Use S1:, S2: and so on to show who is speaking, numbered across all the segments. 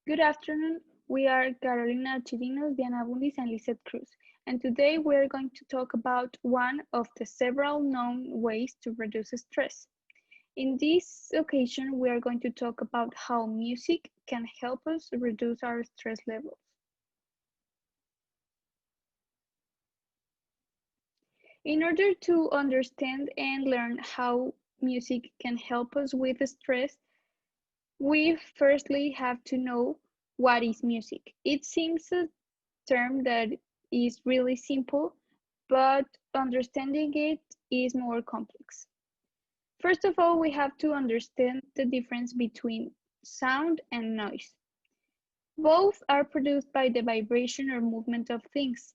S1: Good afternoon. We are Carolina Chirinos, Diana Bundis, and Lisette Cruz. And today we are going to talk about one of the several known ways to reduce stress. In this occasion, we are going to talk about how music can help us reduce our stress levels. In order to understand and learn how music can help us with stress, we firstly have to know what is music. It seems a term that is really simple, but understanding it is more complex. First of all, we have to understand the difference between sound and noise. Both are produced by the vibration or movement of things,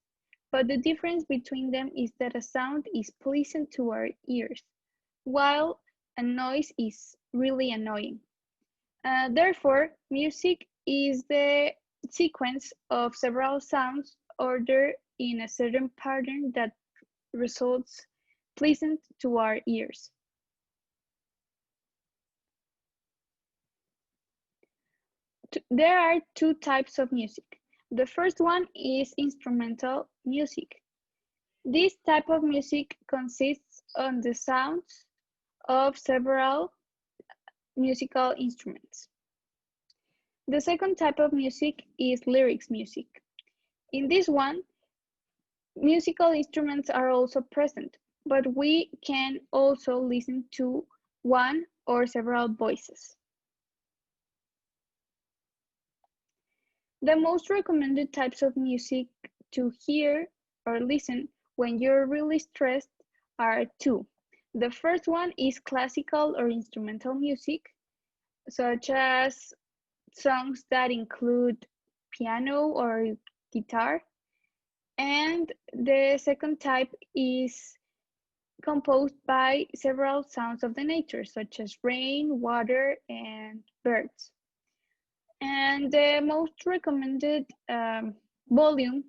S1: but the difference between them is that a sound is pleasant to our ears, while a noise is really annoying. Therefore, music is the sequence of several sounds ordered in a certain pattern that results pleasant to our ears. There are two types of music. The first one is instrumental music. This type of music consists of the sounds of several musical instruments. The second type of music is lyrics music. In this one, musical instruments are also present, but we can also listen to one or several voices. The most recommended types of music to hear or listen when you're really stressed are two. The first one is classical or instrumental music, such as songs that include piano or guitar. And the second type is composed by several sounds of the nature, such as rain, water, and birds. And the most recommended volume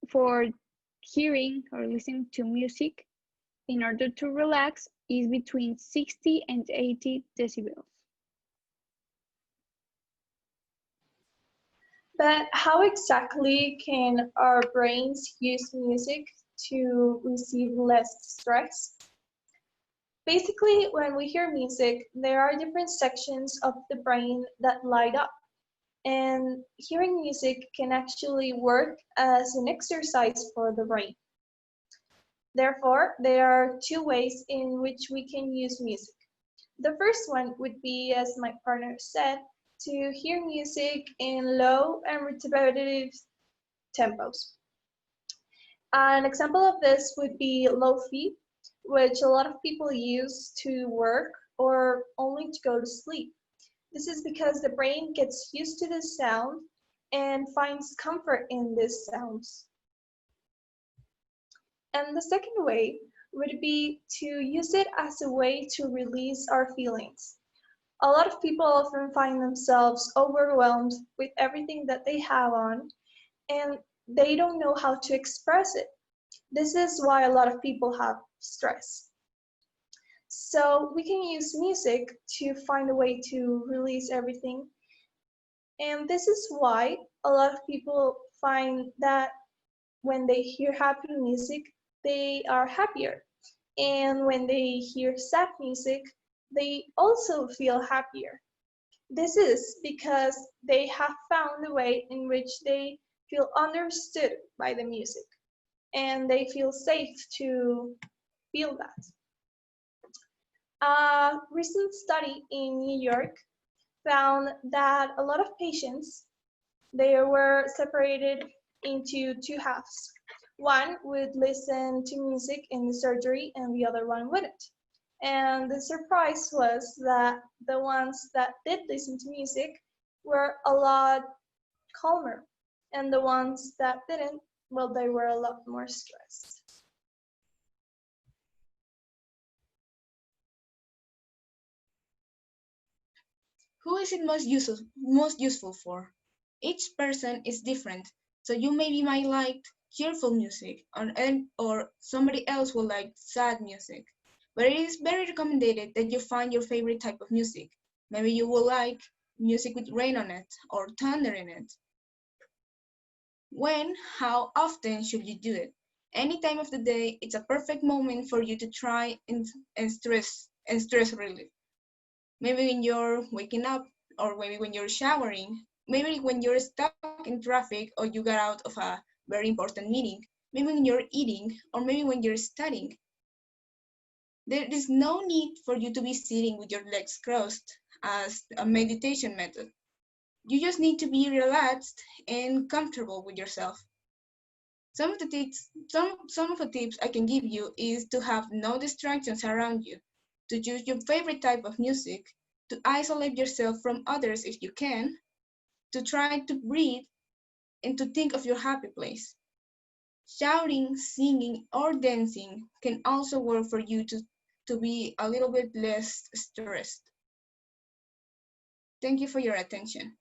S1: for hearing or listening to music in order to relax is between 60 and 80 decibels.
S2: But how exactly can our brains use music to receive less stress? Basically, when we hear music, there are different sections of the brain that light up. And hearing music can actually work as an exercise for the brain. Therefore, there are two ways in which we can use music. The first one would be, as my partner said, to hear music in low and repetitive tempos. An example of this would be lo-fi, which a lot of people use to work or only to go to sleep. This is because the brain gets used to the sound and finds comfort in these sounds. And the second way would be to use it as a way to release our feelings. A lot of people often find themselves overwhelmed with everything that they have on, and they don't know how to express it. This is why a lot of people have stress. So we can use music to find a way to release everything. And this is why a lot of people find that when they hear happy music, they are happier. And when they hear sad music, they also feel happier. This is because they have found a way in which they feel understood by the music and they feel safe to feel that. A recent study in New York found that a lot of patients, they were separated into two halves. One would listen to music in the surgery and the other one wouldn't. And the surprise was that the ones that did listen to music were a lot calmer, and the ones that didn't, well, they were a lot more stressed.
S3: Who is it most useful for? Each person is different, so you maybe might like cheerful music, or somebody else will like sad music. But it is very recommended that you find your favorite type of music. Maybe you will like music with rain on it or thunder in it. When, how often should you do it? Any time of the day, it's a perfect moment for you to try and stress relief. Maybe when you're waking up, or maybe when you're showering, maybe when you're stuck in traffic or you got out of a very important meeting, maybe when you're eating, or maybe when you're studying. There is no need for you to be sitting with your legs crossed as a meditation method. You just need to be relaxed and comfortable with yourself. Some of the tips I can give you is to have no distractions around you, to choose your favorite type of music, to isolate yourself from others if you can, to try to breathe and to think of your happy place. Shouting, singing, or dancing can also work for you to be a little bit less stressed. Thank you for your attention.